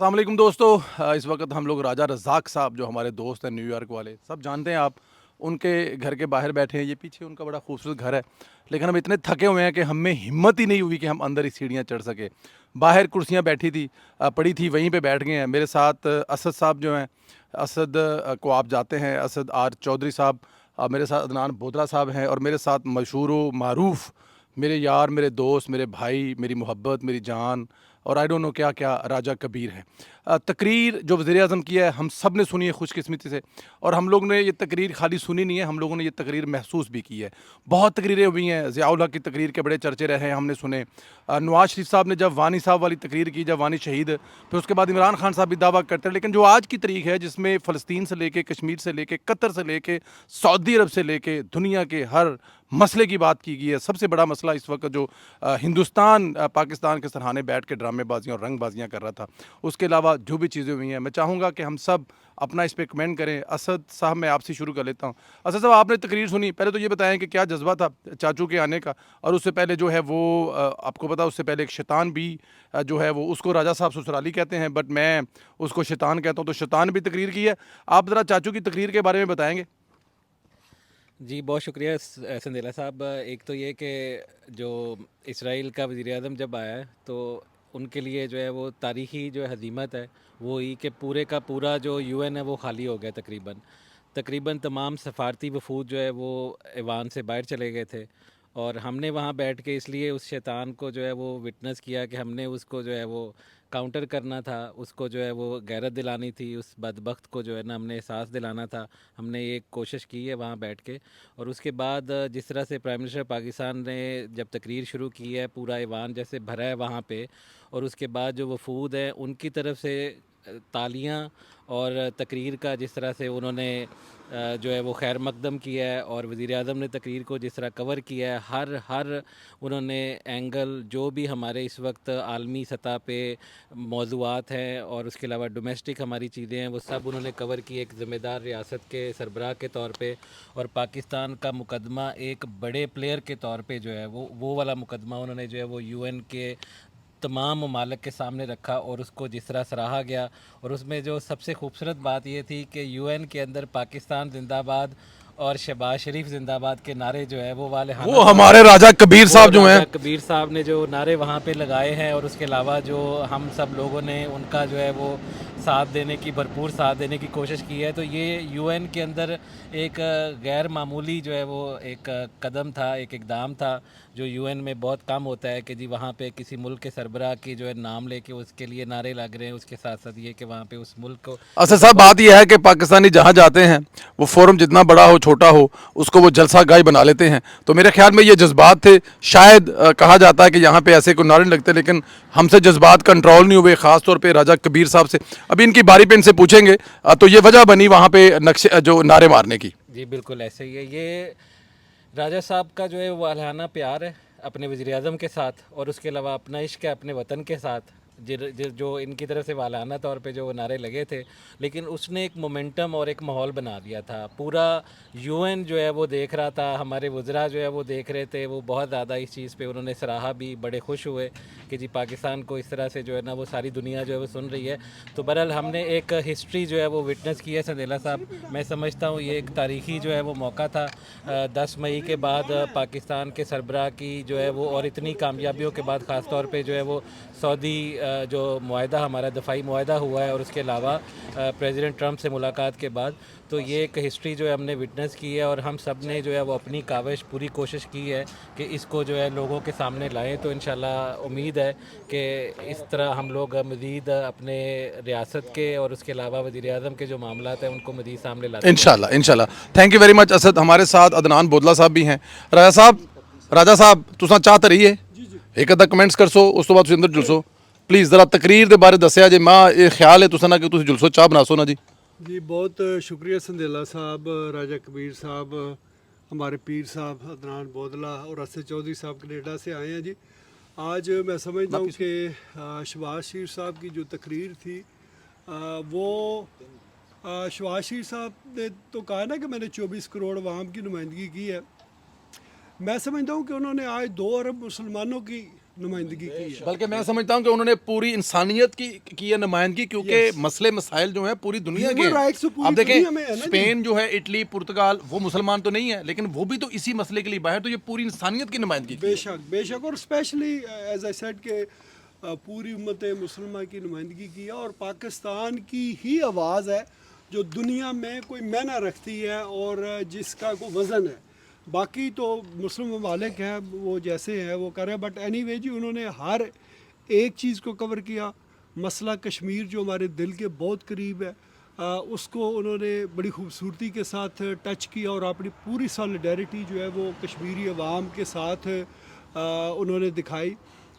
अस्सलाम वालेकुम दोस्तों। इस वक्त हम लोग राजा रज़ाक साहब जो हमारे दोस्त हैं न्यूयॉर्क वाले, सब जानते हैं आप, उनके घर के बाहर बैठे हैं। ये पीछे उनका बड़ा खूबसूरत घर है, लेकिन हम इतने थके हुए हैं कि हमें हिम्मत ही नहीं हुई कि हम अंदर ही सीढ़ियाँ चढ़ सके। बाहर कुर्सियाँ बैठी थी, पड़ी थी, वहीं पे बैठ गए हैं। मेरे साथ असद साहब जो हैं, असद को आप जाते हैं, असद आर चौधरी साहब। मेरे साथ अदनान बोदला साहब हैं, और मेरे साथ मशहूर व मारूफ़ मेरे यार, मेरे दोस्त, मेरे भाई, मेरी मोहब्बत, मेरी जान, और आई डोंट नो क्या क्या, राजा कबीर है। तकरीर जो वज़ीर-ए-आज़म की है, हम सब ने सुनी है खुशकिस्मती से, और हम लोग ने ये तकरीर खाली सुनी नहीं है, हम लोगों ने ये तकरीर महसूस भी की है। बहुत तकरीरें हुई हैं, ज़िया-उल हक की तकरीर के बड़े चर्चे रहे हैं, हमने सुने। नवाज़ शरीफ साहब ने जब वानी साहब वाली तकरीर की, जब वानी शहीद, फिर उसके बाद इमरान खान साहब भी दावा करते हैं। लेकिन जो आज की तारीख है, जिसमें फ़लस्तीन से लेके, कश्मीर से लेके, कतर से लेके, सऊदी अरब से लेके, दुनिया के हर मसले की बात की गई है। सबसे बड़ा मसला इस वक्त जो हिंदुस्तान पाकिस्तान के सरहाने बैठ के ड्रामेबाजियाँ और रंगबाजियाँ कर रहा था, उसके अलावा जो भी चीज़ें हुई हैं, मैं चाहूँगा कि हम सब अपना इस पे कमेंट करें। असद साहब, मैं आपसे शुरू कर लेता हूँ। असद साहब, आपने तकरीर सुनी, पहले तो ये बताएं कि क्या जज्बा था चाचू के आने का, और उससे पहले जो है वो आपको पता, उससे पहले एक शैतान भी जो है वो, उसको राजा साहब ससुराली कहते हैं, बट मैं उसको शैतान कहता हूँ, तो शैतान भी तकरीर की है। आप ज़रा चाचू की तकरीर के बारे में बताएंगे। जी, बहुत शुक्रिया संदेला साहब। एक तो ये कि जो इसराइल का वज़ीर-ए-आज़म जब आया है, तो उनके लिए जो है वो तारीख़ी जो है हज़ीमत है, वो ही कि पूरे का पूरा जो यूएन है वो खाली हो गया तकरीबन। तकरीबन तमाम सफ़ारती वफ़ूद जो है वो ऐवान से बाहर चले गए थे, और हमने वहाँ बैठ के इसलिए उस शैतान को जो है वो विटनेस किया कि हमने उसको जो है वो काउंटर करना था, उसको जो है वो गैरत दिलानी थी, उस बदबख्त को जो है ना हमने एहसास दिलाना था। हमने ये कोशिश की है वहाँ बैठ के। और उसके बाद जिस तरह से प्राइम मिनिस्टर पाकिस्तान ने जब तकरीर शुरू की है, पूरा ऐवान जैसे भरा है वहाँ पे, और उसके बाद जो वफूद हैं उनकी तरफ से तालियां, और तकरीर का जिस तरह से उन्होंने जो है वो खैर मकदम किया है, और वज़ीर आज़म ने तकरीर को जिस तरह कवर किया है, हर हर उन्होंने एंगल जो भी हमारे इस वक्त आलमी सतह पे मौज़ूआत हैं, और उसके अलावा डोमेस्टिक हमारी चीज़ें हैं, वो सब उन्होंने कवर की एक ज़िम्मेदार रियासत के सरबराह के तौर पे। और पाकिस्तान का मुकदमा एक बड़े प्लेयर के तौर पे जो है वो वाला मुकदमा उन्होंने जो है वो यूएन के तमाम ममालिक के सामने रखा, और उसको जिस तरह सराहा गया। और उसमें जो सबसे खूबसूरत बात ये थी कि यूएन के अंदर पाकिस्तान जिंदाबाद और शहबाज शरीफ जिंदाबाद के नारे जो है वो वाले हाना वो तौर हमारे पे, राजा कबीर वो साहब जो हैं। राजा कबीर साहब ने जो नारे वहाँ पे लगाए हैं, और उसके अलावा जो हम सब लोगों ने उनका जो है वो साथ देने की, भरपूर साथ देने की कोशिश की है। तो ये यूएन के अंदर एक गैर मामूली जो है वो एक कदम था, एक इकदाम था, जो यूएन में बहुत कम होता है कि जी वहाँ पे किसी मुल्क के सरबराह की जो है नाम लेके उसके लिए नारे लग रहे हैं। उसके साथ साथ ये कि वहाँ पे उस मुल्क को असद ऊपर साहब, बात यह है कि पाकिस्तानी जहाँ जाते हैं, वो फोरम जितना बड़ा हो छोटा हो, उसको वो जलसा गाय बना लेते हैं। तो मेरे ख्याल में ये जज्बात थे। शायद कहा जाता है कि यहाँ पे ऐसे कोई नारे नहीं लगते, लेकिन हमसे जज्बात कंट्रोल नहीं हुए, ख़ास तौर पे राजा कबीर साहब से। अभी इनकी बारी पे इनसे पूछेंगे। तो ये वजह बनी वहाँ पे नक्शे जो नारे मारने की। जी बिल्कुल ऐसे ही है। ये राजा साहब का जो है वो वालहाना प्यार है अपने वज़ीर आज़म के साथ, और उसके अलावा अपना इश्क है अपने वतन के साथ, जो इनकी तरफ से वालाना तौर पे जो वो नारे लगे थे। लेकिन उसने एक मोमेंटम और एक माहौल बना दिया था। पूरा यूएन जो है वो देख रहा था, हमारे वज़रा जो है वो देख रहे थे, वो बहुत ज़्यादा इस चीज़ पे उन्होंने सराहा भी, बड़े खुश हुए कि जी पाकिस्तान को इस तरह से जो है ना वो सारी दुनिया जो है वो सुन रही है। तो बहरहाल हमने एक हिस्ट्री जो है वो विटनेस की है संदेला साहब। मैं समझता हूँ ये एक तारीख़ी जो है वो मौका था। 10 मई के बाद पाकिस्तान के सरबराह की जो है वो, और इतनी कामयाबियों के बाद ख़ास तौर पे जो है वो सऊदी जो मुआहदा हमारा दफ़ाई मुआहदा हुआ है, और उसके अलावा प्रेसिडेंट ट्रंप से मुलाकात के बाद, तो ये एक हिस्ट्री जो है हमने विटनेस की है। और हम सब ने जो है वो अपनी काविश, पूरी कोशिश की है कि इसको जो है लोगों के सामने लाएं। तो इंशाल्लाह उम्मीद है कि इस तरह हम लोग मज़ीद अपने रियासत के और उसके अलावा वज़ीर आज़म के जो मामलात हैं उनको मज़ीद सामने लाते इंशाल्लाह, जाएंगे। इंशाल्लाह। Thank you very much Asad. हमारे साथ अदनान बोदला साहब भी हैं। राजा साहब, राजा साहब तुसां चाह तो रही है, एक अद्धा कमेंट्स कर सो, उस तो बाद तुसीं अंदर जुलसो। प्लीज़ ज़रा तकरीर के बारे दस्या जे। मां ये ख्याल है तुसां ना कि तुसीं जुलसो, चाह बनासो ना जी। जी बहुत शुक्रिया संदेला साहब, राजा कबीर साहब, हमारे पीर साहब अदनान बोदला और असद चौधरी साहब कनेडा से आए हैं जी। आज मैं समझता हूँ कि शहबाज शरीफ साहब की जो तकरीर थी, वो शहबाज शरीफ साहब ने तो कहा ना कि मैंने 24 करोड़ अवाम की नुमाइंदगी की है। मैं समझता हूँ कि उन्होंने आज 2 अरब मुसलमानों की نمائندگی کی ہے. بلکہ میں سمجھتا ہوں کہ انہوں نے پوری انسانیت کی ہے نمائندگی, کیونکہ مسئلے مسائل جو ہیں پوری دنیا کے Human rights تو پوری اب دیکھیں دنیا میں ہے نا جی. اسپین جو ہے, اٹلی, پرتگال, وہ مسلمان تو نہیں ہے لیکن وہ بھی تو اسی مسئلے کے لیے باہر, تو یہ پوری انسانیت کی نمائندگی کی بے شک بے شک, اور اسپیشلی ایز آئی سیڈ کہ پوری امت مسلمہ کی نمائندگی کی ہے, اور پاکستان کی ہی آواز ہے جو دنیا میں کوئی معنی رکھتی ہے اور جس کا کوئی وزن ہے. باقی تو مسلم ممالک ہیں وہ جیسے ہیں وہ کر رہے ہیں, بٹ اینی وے جی انہوں نے ہر ایک چیز کو کور کیا. مسئلہ کشمیر جو ہمارے دل کے بہت قریب ہے, اس کو انہوں نے بڑی خوبصورتی کے ساتھ ٹچ کیا, اور اپنی پوری سالیڈیرٹی جو ہے وہ کشمیری عوام کے ساتھ انہوں نے دکھائی.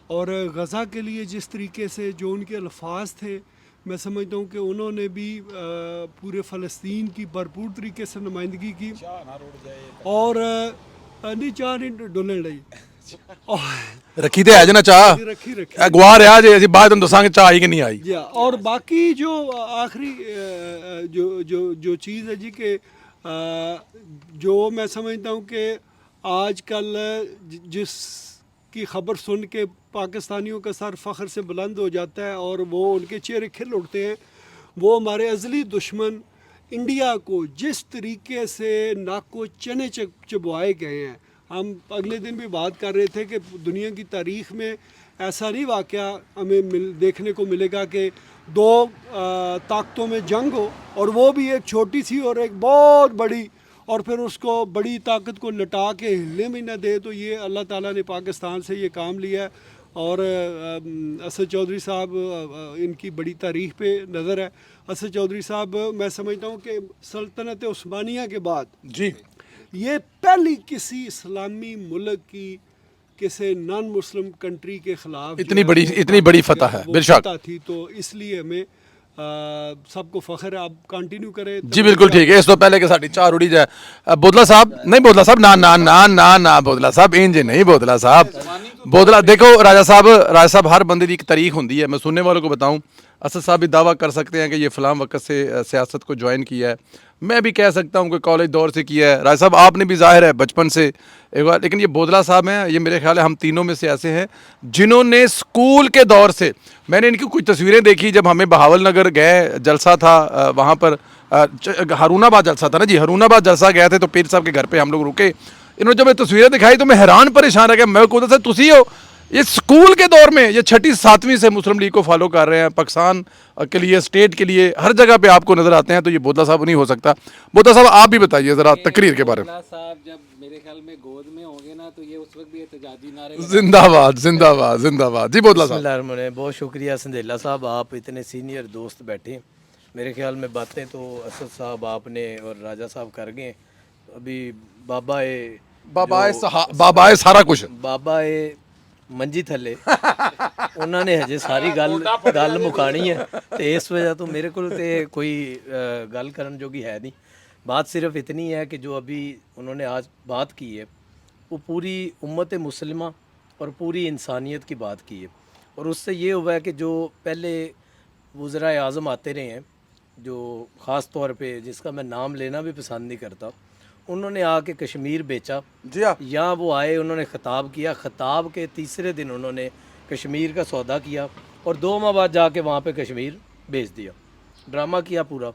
اور غزہ کے لیے جس طریقے سے جو ان کے الفاظ تھے, میں سمجھتا ہوں کہ انہوں نے بھی پورے فلسطین کی بھرپور طریقے سے نمائندگی کی. اور نہیں چاہ نہیں ڈولن لئی رکھی تے ہے جنا چاہ رکھی گوا رہا جی اسی بعد تم دساں کہ چاہ آئی کہ نہیں آئی. جی, اور باقی جو آخری جو چیز ہے جی کہ جو میں سمجھتا ہوں کہ آج کل جس کی خبر سن کے پاکستانیوں کا سر فخر سے بلند ہو جاتا ہے اور وہ ان کے چہرے کھل اٹھتے ہیں, وہ ہمارے ازلی دشمن انڈیا کو جس طریقے سے ناک و چنے چبوائے گئے ہیں. ہم اگلے دن بھی بات کر رہے تھے کہ دنیا کی تاریخ میں ایسا نہیں واقعہ ہمیں دیکھنے کو ملے گا کہ دو طاقتوں میں جنگ ہو, اور وہ بھی ایک چھوٹی سی اور ایک بہت بڑی, اور پھر اس کو بڑی طاقت کو لٹا کے ہلنے بھی نہ دے. تو یہ اللہ تعالیٰ نے پاکستان سے یہ کام لیا ہے, اور اسد چودھری صاحب ان کی بڑی تاریخ پہ نظر ہے. اسد چودھری صاحب میں سمجھتا ہوں کہ سلطنت عثمانیہ کے بعد جی یہ پہلی کسی اسلامی ملک کی کسی نان مسلم کنٹری کے خلاف اتنی بڑی فتح ہے, بے شک تھی. تو اس لیے ہمیں سب کو فخر ہے. آپ کنٹینیو کریں. جی بالکل ٹھیک ہے. اس تو پہلے کہ ساڑی چار اڑی جائے, بودلا صاحب نہیں, بودلا صاحب نا بودلا صاحب انج نہیں, بودلا صاحب بودلا دیکھو راجہ صاحب ہر بندے کی ایک تاریخ ہوندی ہے. میں سننے والوں کو بتاؤں, اسد صاحب بھی دعویٰ کر سکتے ہیں کہ یہ فلاں وقت سے سیاست کو جوائن کیا ہے, میں بھی کہہ سکتا ہوں کہ کالج دور سے کیا ہے, راجہ صاحب آپ نے بھی ظاہر ہے بچپن سے ایک بار, لیکن یہ بودلا صاحب ہیں, یہ میرے خیال ہے ہم تینوں میں سے ایسے ہیں جنہوں نے اسکول کے دور سے, میں نے ان کی کچھ تصویریں دیکھی جب ہمیں بہاول نگر گئے, جلسہ تھا وہاں پر, ہارون آباد جلسہ تھا نا جی, ہارون آباد جلسہ گئے تھے تو پیر صاحب کے گھر پہ ہم لوگ رکے, انہوں نے جب یہ تصویریں دکھائی تو میں حیران پریشان رہ گیا. میں کو سے تسی ہو یہ اسکول کے دور میں, یہ 6ٹھی 7ویں سے مسلم لیگ کو فالو کر رہے ہیں, پاکستان کے لیے, اسٹیٹ کے لیے, ہر جگہ پہ آپ کو نظر آتے ہیں, تو یہ بودلا صاحب نہیں ہو سکتا. بودلا صاحب آپ بھی بتائیے ذرا تقریر کے بارے میں. بودلا صاحب جب میرے خیال میں گود میں ہوں گے نا تو یہ اس وقت بھی احتجاجی نعرے زندہ باد زندہ باد زندہ باد. جی بودلا بسم صاحب. اللہ الرحمن الرحیم. بہت شکریہ سندیلا صاحب, آپ اتنے سینئر دوست بیٹھے. میرے خیال میں باتیں تو اسد صاحب آپ نے اور راجہ صاحب کر گئے. ابھی بابائے سارا کچھ, بابائے منجی تھلے انہوں نے ہجے ساری گل مکانی ہے, تو اس وجہ تو میرے کو کوئی گل کرن جوگی ہے نہیں. بات صرف اتنی ہے کہ جو ابھی انہوں نے آج بات کی ہے وہ پوری امت مسلمہ اور پوری انسانیت کی بات کی ہے, اور اس سے یہ ہوا ہے کہ جو پہلے وزرائے اعظم آتے رہے ہیں, جو خاص طور پہ جس کا میں نام لینا بھی پسند نہیں کرتا, انہوں نے آ کے کشمیر بیچا. جی ہاں, یہاں وہ آئے, انہوں نے خطاب کیا, خطاب کے تیسرے دن انہوں نے کشمیر کا سودا کیا, اور 2 ماہ بعد جا کے وہاں پہ کشمیر بیچ دیا. ڈرامہ کیا پورا.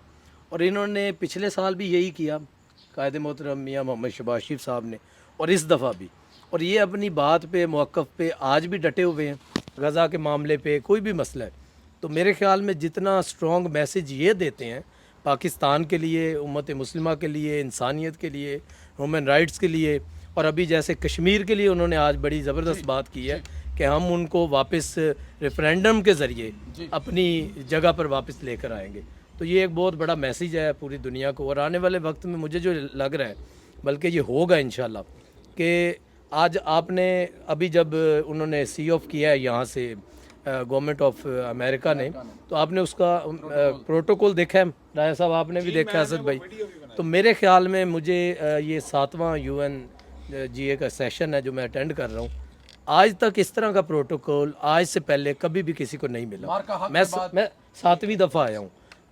اور انہوں نے پچھلے سال بھی یہی کیا قائد محترم میاں محمد شہباز شریف صاحب نے, اور اس دفعہ بھی, اور یہ اپنی بات پہ موقف پہ آج بھی ڈٹے ہوئے ہیں. غزہ کے معاملے پہ کوئی بھی مسئلہ ہے تو میرے خیال میں جتنا اسٹرانگ میسیج یہ دیتے ہیں پاکستان کے لیے, امت مسلمہ کے لیے, انسانیت کے لیے, ہیومن رائٹس کے لیے, اور ابھی جیسے کشمیر کے لیے انہوں نے آج بڑی زبردست بات کی ہے کہ ہم ان کو واپس ریفرینڈم کے ذریعے اپنی جگہ پر واپس لے کر آئیں گے. تو یہ ایک بہت بڑا میسیج ہے پوری دنیا کو, اور آنے والے وقت میں مجھے جو لگ رہا ہے بلکہ یہ ہوگا انشاءاللہ کہ آج آپ نے ابھی جب انہوں نے سی آف کیا ہے یہاں سے گورنمنٹ آف امریکہ نے, تو آپ نے اس کا پروٹوکول دیکھا ہے راجہ صاحب, آپ نے بھی دیکھا ہے اسد بھائی. تو میرے خیال میں مجھے یہ 7واں UNGA کا سیشن ہے جو میں اٹینڈ کر رہا ہوں, آج تک اس طرح کا پروٹوکول آج سے پہلے کبھی بھی کسی کو نہیں ملا. میں 7ویں دفعہ آیا ہوں,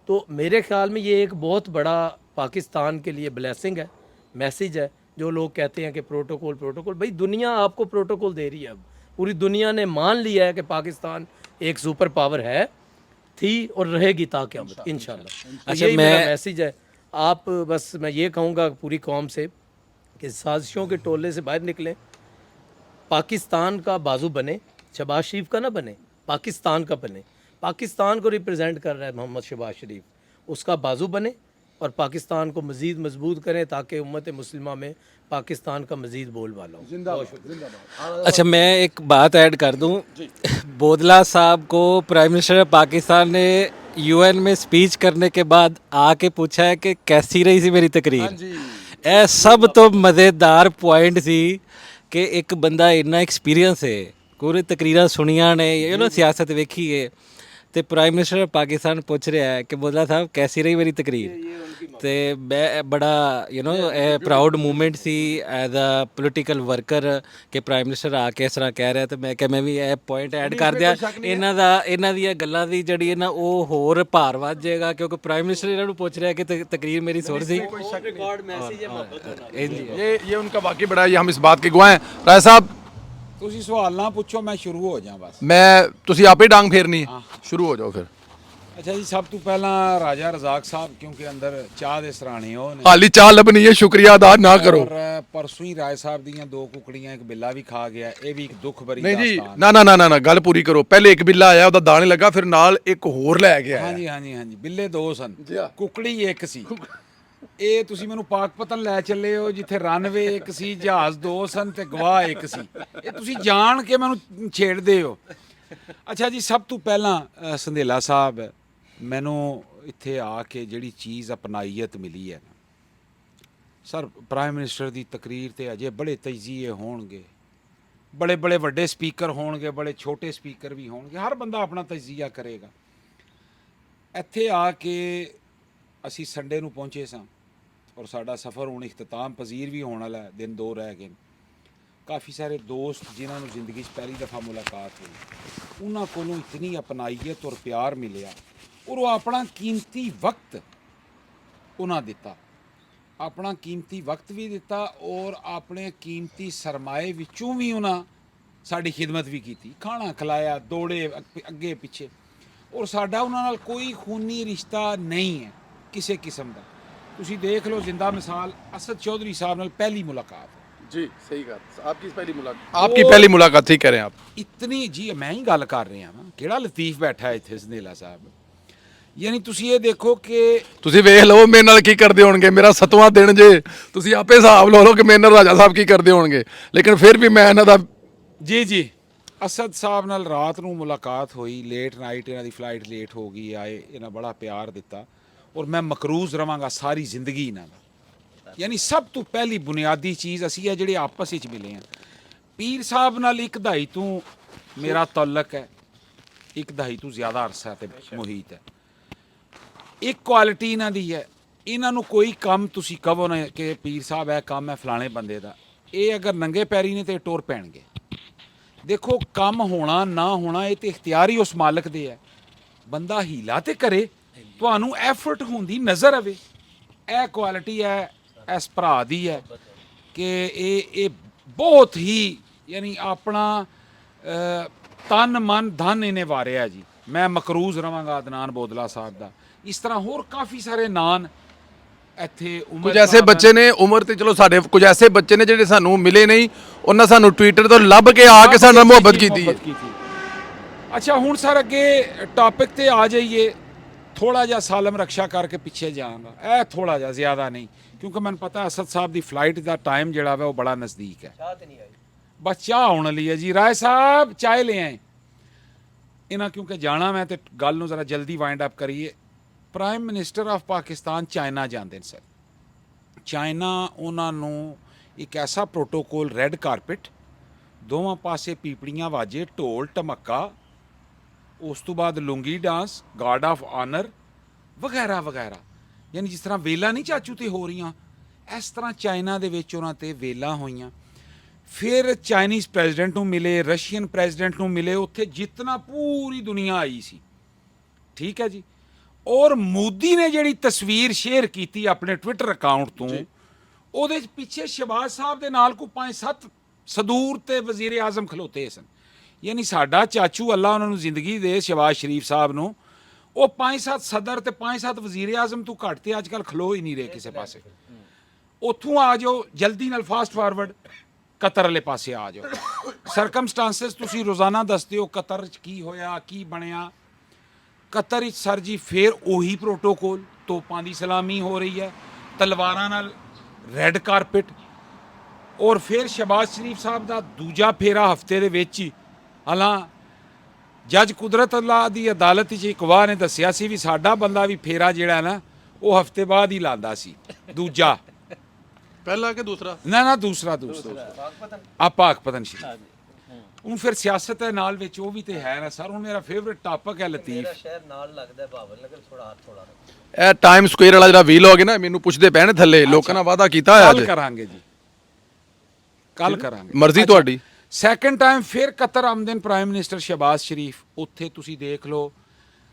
تو میرے خیال میں یہ ایک بہت بڑا پاکستان کے لیے بلیسنگ ہے, میسیج ہے. جو لوگ کہتے ہیں کہ پروٹوکول بھائی دنیا آپ کو پروٹوکول دے رہی ہے, اب पूरी दुनिया ने मान लिया है कि पाकिस्तान एक सुपर पावर है, थी और रहेगी ताक़यामत इंशाल्लाह। अच्छा, यही मेरा मैं- मैसेज है। आप बस मैं ये कहूँगा पूरी कौम से कि साजिशों के टोले से बाहर निकलें, पाकिस्तान का बाजू बने, शहबाज शरीफ का ना बने, पाकिस्तान का बने। पाकिस्तान को रिप्रेजेंट कर रहा है मोहम्मद शहबाज शरीफ, उसका बाजू बने और पाकिस्तान को मज़ीद मजबूत करें ताकि उम्मत मुस्लिमा में पाकिस्तान का मज़ीद बोलबाला हो। अच्छा, मैं एक बात ऐड कर दूं। बोदला साहब को प्राइम मिनिस्टर ऑफ पाकिस्तान ने यूएन में स्पीच करने के बाद आके पूछा है कि कैसी रही सी मेरी तकरीर। ਇਹ ਸਭ ਤੋਂ ਮਜ਼ੇਦਾਰ ਪੁਆਇੰਟ ਸੀ ਕਿ ਇੱਕ ਬੰਦਾ ਇੰਨਾ ਐਕਸਪੀਰੀਅੰਸ ਹੈ, ਪੂਰੀ ਤਕਰੀਰਾਂ ਸੁਣੀਆਂ ਨੇ, ਯੂ نو ਸਿਆਸਤ ਵੇਖੀ ਹੈ, ਤੇ ਪ੍ਰਾਈਮ ਮਿਨਿਸਟਰ ਆਫ ਪਾਕਿਸਤਾਨ ਪੁੱਛ ਰਿਹਾ ਹੈ ਕਿ ਬੋਦਲਾ ਸਾਹਿਬ ਕੈਸੀ ਰਹੀ ਮੇਰੀ ਤਕਰੀਰ। ਤੇ ਮੈਂ ਬੜਾ ਯੂ نو ਇਹ ਪ੍ਰਾਊਡ ਮੂਮੈਂਟ ਸੀ ਐਜ਼ ਅ ਪੋਲੀਟੀਕਲ ਵਰਕਰ ਕਿ ਪ੍ਰਾਈਮ ਮਿਨਿਸਟਰ ਆ ਕੇ ਇਸ ਤਰ੍ਹਾਂ ਕਹਿ ਰਿਹਾ। ਤੇ ਮੈਂ ਕਿਹਾ ਮੈਂ ਵੀ ਇਹ ਪੁਆਇੰਟ ਐਡ ਕਰ ਦਿਆਂ। ਇਹਨਾਂ ਦੀਆਂ ਗੱਲਾਂ ਦੀ ਜਿਹੜੀ ਹੈ ਨਾ ਉਹ ਹੋਰ ਭਾਰ ਵੱਧ ਜਾਏਗਾ ਕਿਉਂਕਿ ਪ੍ਰਾਈਮ ਮਿਨਿਸਟਰ ਇਹਨਾਂ ਨੂੰ ਪੁੱਛ ਰਿਹਾ ਕਿ ਤਕਰੀਰ ਮੇਰੀ ਸੁਣ ਸੀ। ये उनका वाकई बड़ा है, ये हम इस बात के गवाह हैं। राय साहब ਤੁਸੀਂ ਸਵਾਲ ਨਾ ਪੁੱਛੋ, ਮੈਂ ਸ਼ੁਰੂ ਹੋ ਜਾ ਬਸ। मैं ਤੁਸੀਂ ਆਪੇ ਡਾਂਗ ਫੇਰਨੀ ਹੈ, ਸ਼ੁਰੂ ਹੋ ਜਾਓ ਫਿਰ। ਅੱਛਾ ਜੀ, ਸਭ ਤੋਂ ਪਹਿਲਾਂ ਰਾਜਾ ਰਜ਼ਾਕ ਸਾਹਿਬ, ਕਿਉਂਕਿ ਅੰਦਰ ਚਾਹ ਦੇ ਸਰਾਣੇ ਉਹ ਨੇ, ਹਾਲੀ ਚਾਹ ਲੱਭਣੀ ਹੈ, ਸ਼ੁਕਰੀਆ ਅਦਾ ਨਾ ਕਰੋ। ਔਰ ਪਰਸੋਂ ਹੀ ਰਾਏ ਸਾਹਿਬ ਦੀਆਂ 2 ਕੁਕੜੀਆਂ, ਇੱਕ ਬਿੱਲਾ ਵੀ ਖਾ ਗਿਆ। ਇਹ ਵੀ ਇੱਕ ਦੁੱਖ ਭਰੀ ਨਹੀਂ ਜੀ, ਦਾਸਤਾਨ। ਨਾ ਨਾ ਨਾ ਨਾ ਨਾ, ਗੱਲ ਪੂਰੀ ਕਰੋ। ਪਹਿਲੇ ਇੱਕ ਬਿੱਲਾ ਆਇਆ, ਉਹਦਾ ਦਾਣੇ ਲੱਗਾ, ਫਿਰ ਨਾਲ ਇੱਕ ਹੋਰ ਲੈ ਕੇ ਆਇਆ। ਹਾਂਜੀ ਹਾਂਜੀ ਹਾਂਜੀ, ਬਿੱਲੇ 2 ਸਨ, ਜੀ ਹਾਂ। ਕੁਕੜੀ ਇੱਕ ਸੀ। ਇਹ ਤੁਸੀਂ ਮੈਨੂੰ ਪਾਕਪਤਨ ਲੈ ਚੱਲੇ ਹੋ ਜਿੱਥੇ ਰਨਵੇ ਇੱਕ ਸੀ, ਜਹਾਜ਼ 2 ਸਨ ਤੇ ਗਵਾਹ ਇੱਕ ਸੀ। ਇਹ ਤੁਸੀਂ ਜਾਣ ਕੇ ਮੈਨੂੰ ਛੇੜਦੇ ਹੋ। ਅੱਛਾ ਜੀ, ਸਭ ਤੋਂ ਪਹਿਲਾਂ ਸੰਧੇਲਾ ਸਾਹਿਬ, ਮੈਨੂੰ ਇੱਥੇ ਆ ਕੇ ਜਿਹੜੀ ਚੀਜ਼ ਅਪਨਾਈਅਤ ਮਿਲੀ ਹੈ ਨਾ ਸਰ, ਪ੍ਰਾਈਮ ਮਿਨਿਸਟਰ ਦੀ ਤਕਰੀਰ ਤੇ ਅਜੇ ਬੜੇ ਤਜਜ਼ੀਏ ਹੋਣਗੇ, ਬੜੇ ਬੜੇ ਵੱਡੇ ਸਪੀਕਰ ਹੋਣਗੇ, ਬੜੇ ਛੋਟੇ ਸਪੀਕਰ ਵੀ ਹੋਣਗੇ, ਹਰ ਬੰਦਾ ਆਪਣਾ ਤਜਜ਼ੀਆ ਕਰੇਗਾ। ਇੱਥੇ ਆ ਕੇ ਅਸੀਂ ਸੰਡੇ ਨੂੰ ਪਹੁੰਚੇ ਸਾਂ ਔਰ ਸਾਡਾ ਸਫ਼ਰ ਹੁਣ ਇਖਤਤਾਮ ਪਜ਼ੀਰ ਵੀ ਹੋਣ ਵਾਲਾ ਹੈ, ਦਿਨ 2 ਰਹਿ ਗਏ। ਕਾਫੀ ਸਾਰੇ ਦੋਸਤ ਜਿਨ੍ਹਾਂ ਨੂੰ ਜ਼ਿੰਦਗੀ 'ਚ ਪਹਿਲੀ ਦਫਾ ਮੁਲਾਕਾਤ ਹੋਈ, ਉਹਨਾਂ ਕੋਲੋਂ ਇਤਨੀ ਅਪਨਾਈਅਤ ਔਰ ਪਿਆਰ ਮਿਲਿਆ ਔਰ ਉਹ ਆਪਣਾ ਕੀਮਤੀ ਵਕਤ ਉਹਨਾਂ ਦਿੱਤਾ, ਆਪਣਾ ਕੀਮਤੀ ਵਕਤ ਵੀ ਦਿੱਤਾ ਔਰ ਆਪਣੇ ਕੀਮਤੀ ਸਰਮਾਏ ਵਿੱਚੋਂ ਵੀ ਉਹਨਾਂ ਸਾਡੀ ਖਿਦਮਤ ਵੀ ਕੀਤੀ, ਖਾਣਾ ਖਿਲਾਇਆ, ਦੌੜੇ ਅੱਗੇ ਪਿੱਛੇ। ਔਰ ਸਾਡਾ ਉਹਨਾਂ ਨਾਲ ਕੋਈ ਖੂਨੀ ਰਿਸ਼ਤਾ ਨਹੀਂ ਹੈ ਕਿਸੇ ਕਿਸਮ ਦਾ। ਤੁਸੀਂ ਦੇਖ ਲਓ, ਜ਼ਿੰਦਾ ਮਿਸਾਲ असद चौधरी साहब ਨਾਲ ਪਹਿਲੀ ਮੁਲਾਕਾਤ जी सही कहा, आपकी पहली मुलाकात, आपकी पहली मुलाकात, ठीक कह रहे हैं आप। ਇਤਨੀ ਜੀ, ਮੈਂ ਹੀ ਗੱਲ ਕਰ ਰਿਹਾ ਹਾਂ, ਕਿਹੜਾ ਲਤੀਫ ਬੈਠਾ ਇੱਥੇ ਸੰਧੇਲਾ ਸਾਹਿਬ। ਯਾਨੀ ਤੁਸੀਂ ਇਹ ਦੇਖੋ ਕਿ ਤੁਸੀਂ ਵੇਖ ਲਓ ਮੇਰੇ ਨਾਲ ਕੀ ਕਰਦੇ ਹੋਣਗੇ, ਮੇਰਾ 7ਵਾਂ ਦਿਨ ਜੇ, ਤੁਸੀਂ ਆਪੇ ਹਿਸਾਬ ਲਾ ਲਓ ਕਿ ਮੇਰੇ ਨਾਲ ਰਾਜਾ ਸਾਹਿਬ ਕੀ ਕਰਦੇ ਹੋਣਗੇ, ਲੇਕਿਨ ਫਿਰ ਵੀ ਮੈਂ ਇਹਨਾਂ ਦਾ ਜੀ ਜੀ ਅਸਦ ਸਾਹਿਬ ਨਾਲ ਰਾਤ ਨੂੰ ਮੁਲਾਕਾਤ ਹੋਈ, ਲੇਟ ਨਾਈਟ, ਇਹਨਾਂ ਦੀ ਫਲਾਈਟ ਲੇਟ ਹੋ ਗਈ, ਆਏ, ਇਹਨਾਂ ਬੜਾ ਪਿਆਰ ਦਿੱਤਾ ਔਰ ਮੈਂ ਮਕਰੂਜ਼ ਰਵਾਂਗਾ ਸਾਰੀ ਜ਼ਿੰਦਗੀ ਇਹਨਾਂ ਦਾ। ਯਾਨੀ ਸਭ ਤੋਂ ਪਹਿਲੀ ਬੁਨਿਆਦੀ ਚੀਜ਼ ਅਸੀਂ ਹੈ ਜਿਹੜੇ ਆਪਸ ਵਿੱਚ ਮਿਲੇ ਹਾਂ। ਪੀਰ ਸਾਹਿਬ ਨਾਲ ਇੱਕ ਦਹਾਈ ਤੋਂ ਮੇਰਾ ਤਾਲੁਕ ਹੈ, ਇੱਕ ਦਹਾਈ ਤੋਂ ਜ਼ਿਆਦਾ ਅਰਸਾ ਤੇ ਮੁਹੀਤ ਹੈ। ਇੱਕ ਕੁਆਲਿਟੀ ਇਹਨਾਂ ਦੀ ਹੈ, ਇਹਨਾਂ ਨੂੰ ਕੋਈ ਕੰਮ ਤੁਸੀਂ ਕਹੋ ਨਾ ਕਿ ਪੀਰ ਸਾਹਿਬ ਇਹ ਕੰਮ ਹੈ ਫਲਾਣੇ ਬੰਦੇ ਦਾ, ਇਹ ਅਗਰ ਨੰਗੇ ਪੈਰੀ ਨੇ ਤੇ ਟੁਰ ਪੈਣਗੇ। ਦੇਖੋ, ਕੰਮ ਹੋਣਾ ਨਾ ਹੋਣਾ ਇਹ ਤੇ ਇਖਤਿਆਰੀ ਉਸ ਮਾਲਕ ਦੇ ਹੈ। ਬੰਦਾ ਹੀਲਾ ਤੇ ਕਰੇ, ਤੁਹਾਨੂੰ ਐਫਰਟ ਹੁੰਦੀ ਨਜ਼ਰ ਆਵੇ। ਇਹ ਕੁਆਲਿਟੀ ਹੈ ਇਸ ਭਰਾ ਦੀ ਹੈ ਕਿ ਇਹ ਬਹੁਤ ਹੀ ਯਾਨੀ ਆਪਣਾ ਤਨ ਮਨ ਧਨ ਇਹਨੇ ਵਾਰਿਆ ਜੀ। ਮੈਂ ਮਕਰੂਜ਼ ਰਵਾਂਗਾ ਅਦਨਾਨ ਬੋਦਲਾ ਸਾਹਿਬ ਦਾ। ਇਸ ਤਰ੍ਹਾਂ ਹੋਰ ਕਾਫੀ ਸਾਰੇ ਨਾਨ ਇੱਥੇ ਉਮਰ ਕੁਝ ਐਸੇ ਬੱਚੇ ਨੇ, ਉਮਰ ਤੇ ਚਲੋ ਸਾਡੇ ਕੁਝ ਐਸੇ ਬੱਚੇ ਨੇ ਜਿਹੜੇ ਸਾਨੂੰ ਮਿਲੇ ਨਹੀਂ, ਉਹਨਾਂ ਸਾਨੂੰ ਟਵਿੱਟਰ ਤੋਂ ਲੱਭ ਕੇ ਆ ਕੇ ਸਾਡੇ ਨਾਲ ਮੁਹੱਬਤ ਕੀਤੀ ਹੈ। ਅੱਛਾ, ਹੁਣ ਸਰ ਅੱਗੇ ਟੌਪਿਕ ਤੇ ਆ ਜਾਈਏ। ਥੋੜਾ ਜਿਹਾ ਸਾਲਮ ਰਕਸ਼ਾ ਕਰਕੇ ਪਿੱਛੇ ਜਾਵਾਂਗਾ, ਇਹ ਥੋੜਾ ਜਿਹਾ, ਜ਼ਿਆਦਾ ਨਹੀਂ, ਕਿਉਂਕਿ ਮੈਨੂੰ ਪਤਾ ਅਸਦ ਸਾਹਿਬ ਦੀ ਫਲਾਈਟ ਦਾ ਟਾਈਮ ਜਿਹੜਾ ਵਾ ਉਹ ਬੜਾ ਨਜ਼ਦੀਕ ਹੈ। ਬਸ ਚਾਹ ਆਉਣ ਲਈ ਹੈ ਜੀ। ਰਾਏ ਸਾਹਿਬ ਚਾਹ ਲੈ ਆਏ ਇਹਨਾਂ, ਕਿਉਂਕਿ ਜਾਣਾ ਮੈਂ ਤੇ ਗੱਲ ਨੂੰ ਜ਼ਰਾ ਜਲਦੀ ਵਾਈਂਡ ਅਪ ਕਰੀਏ। Prime minister of Pakistan China ਜਾਂਦੇ ਨੇ ਸਰ। ਚਾਈਨਾ ਉਹਨਾਂ ਨੂੰ ਇੱਕ ਐਸਾ ਪ੍ਰੋਟੋਕੋਲ, ਰੈੱਡ ਕਾਰਪਿਟ, ਦੋਵਾਂ ਪਾਸੇ ਪੀਪੜੀਆਂ ਵਾਜੇ, ਢੋਲ ਢਮੱਕਾ, ਉਸ ਤੋਂ ਬਾਅਦ lungi dance, guard of honour ਵਗੈਰਾ ਵਗੈਰਾ। ਯਾਨੀ ਜਿਸ ਤਰ੍ਹਾਂ ਵੇਲਾ ਨਹੀਂ ਚਾਚੂ ਤੇ ਹੋ ਰਹੀਆਂ, ਇਸ ਤਰ੍ਹਾਂ ਚਾਈਨਾ ਦੇ ਵਿੱਚ ਉਹਨਾਂ ਤੇ ਵੇਲਾ ਹੋਈਆਂ। ਫਿਰ ਚਾਈਨੀਜ਼ ਪ੍ਰੈਜ਼ੀਡੈਂਟ ਨੂੰ ਮਿਲੇ, ਰਸ਼ੀਅਨ ਪ੍ਰੈਜ਼ੀਡੈਂਟ ਨੂੰ ਮਿਲੇ, ਉੱਥੇ ਜਿਤਨਾ ਪੂਰੀ ਦੁਨੀਆ ਆਈ ਸੀ, ਠੀਕ ਹੈ ਜੀ। ਔਰ ਮੋਦੀ ਨੇ ਜਿਹੜੀ ਤਸਵੀਰ ਸ਼ੇਅਰ ਕੀਤੀ ਆਪਣੇ ਟਵਿੱਟਰ ਅਕਾਊਂਟ ਤੋਂ, ਉਹਦੇ 'ਚ ਪਿੱਛੇ ਸ਼ਹਿਬਾਜ਼ ਸਾਹਿਬ ਦੇ ਨਾਲ ਕੋਈ 5-7 ਸਦੂਰ ਤੇ ਵਜ਼ੀਰ ਆਜ਼ਮ ਖਲੋਤੇ ਸਨ। ਯਾਨੀ ਸਾਡਾ ਚਾਚੂ ਅੱਲਾ ਉਹਨਾਂ ਨੂੰ ਜ਼ਿੰਦਗੀ ਦੇ ਸ਼ਹਿਬਾਜ਼ ਸ਼ਰੀਫ ਸਾਹਿਬ ਨੂੰ, ਉਹ 5-7 ਸਦਰ ਤੇ 5-7 ਵਜ਼ੀਰ ਆਜ਼ਮ ਤੋਂ ਘੱਟ ਤੇ ਅੱਜ ਕੱਲ ਖਲੋ ਹੀ ਨਹੀਂ ਰਹੇ ਕਿਸੇ ਪਾਸੇ। ਉੱਥੋਂ ਆ ਜਾਓ ਜਲਦੀ ਨਾਲ ਫਾਸਟ ਫਾਰਵਰਡ ਕਤਰ ਵਾਲੇ ਪਾਸੇ ਆ ਜਾਓ। ਸਰਕਮਸਟੈਂਸਸ ਤੁਸੀਂ ਰੋਜ਼ਾਨਾ ਦੱਸਦੇ ਹੋ ਕਤਰ 'ਚ ਕੀ ਹੋਇਆ ਕੀ ਬਣਿਆ। ਕਤਰ ਵਿੱਚ ਸਰ ਜੀ ਫੇਰ ਉਹੀ ਪ੍ਰੋਟੋਕੋਲ, ਤੋਪਾਂ ਦੀ ਸਲਾਮੀ ਹੋ ਰਹੀ ਹੈ, ਤਲਵਾਰਾਂ ਨਾਲ ਰੈੱਡ ਕਾਰਪਟ। ਔਰ ਫਿਰ ਸ਼ਹਿਬਾਜ਼ ਸ਼ਰੀਫ ਸਾਹਿਬ ਦਾ ਦੂਜਾ ਫੇਰਾ ਹਫਤੇ ਦੇ ਵਿੱਚ ਹੀ, ਹਾਲਾਂ ਜੱਜ ਕੁਦਰਤ ਅੱਲਾ ਦੀ ਅਦਾਲਤ 'ਚ ਇੱਕ ਗਵਾਹ ਨੇ ਦੱਸਿਆ ਸੀ ਵੀ ਸਾਡਾ ਬੰਦਾ ਵੀ ਫੇਰਾ ਜਿਹੜਾ ਨਾ ਉਹ ਹਫਤੇ ਬਾਅਦ ਹੀ ਲਾਂਦਾ ਸੀ ਦੂਜਾ। ਪਹਿਲਾ ਕਿ ਦੂਸਰਾ? ਨਾ ਦੂਸਰਾ ਆ ਪਾਕਪਤਨ ਸ਼ਰੀਫ। ਹੁਣ ਫਿਰ ਸਿਆਸਤ ਹੈ ਨਾਲ ਵਿੱਚ, ਉਹ ਵੀ ਤੇ ਹੈ ਨਾ ਸਰ। ਹੁਣ ਮੇਰਾ ਫੇਵਰਿਟ ਟਾਪਕ ਹੈ ਲਤੀਫ। ਸ਼ਹਿਰ ਨਾਲ ਲੱਗਦਾ ਭਾਵਨ ਨਗਰ, ਥੋੜਾ ਹੱਥ ਥੋੜਾ ਇਹ ਟਾਈਮ ਸਕੁਅਰ ਵਾਲਾ ਜਿਹੜਾ ਵੀਲੌਗ ਹੈ ਨਾ, ਮੈਨੂੰ ਪੁੱਛਦੇ ਪੈਣ ਥੱਲੇ, ਲੋਕਾਂ ਨਾਲ ਵਾਅਦਾ ਕੀਤਾ ਹੈ ਕੱਲ ਅੱਜ। ਕਰਾਂਗੇ ਜੀ, ਕੱਲ ਕਰਾਂਗੇ, ਮਰਜ਼ੀ ਤੁਹਾਡੀ। ਸੈਕੰਡ ਟਾਈਮ ਫਿਰ ਕਤਰ ਆਮਦਨ ਪ੍ਰਾਈਮ ਮਿਨਿਸਟਰ ਸ਼ਹਿਬਾਜ਼ ਸ਼ਰੀਫ। ਉੱਥੇ ਤੁਸੀਂ ਦੇਖ ਲਓ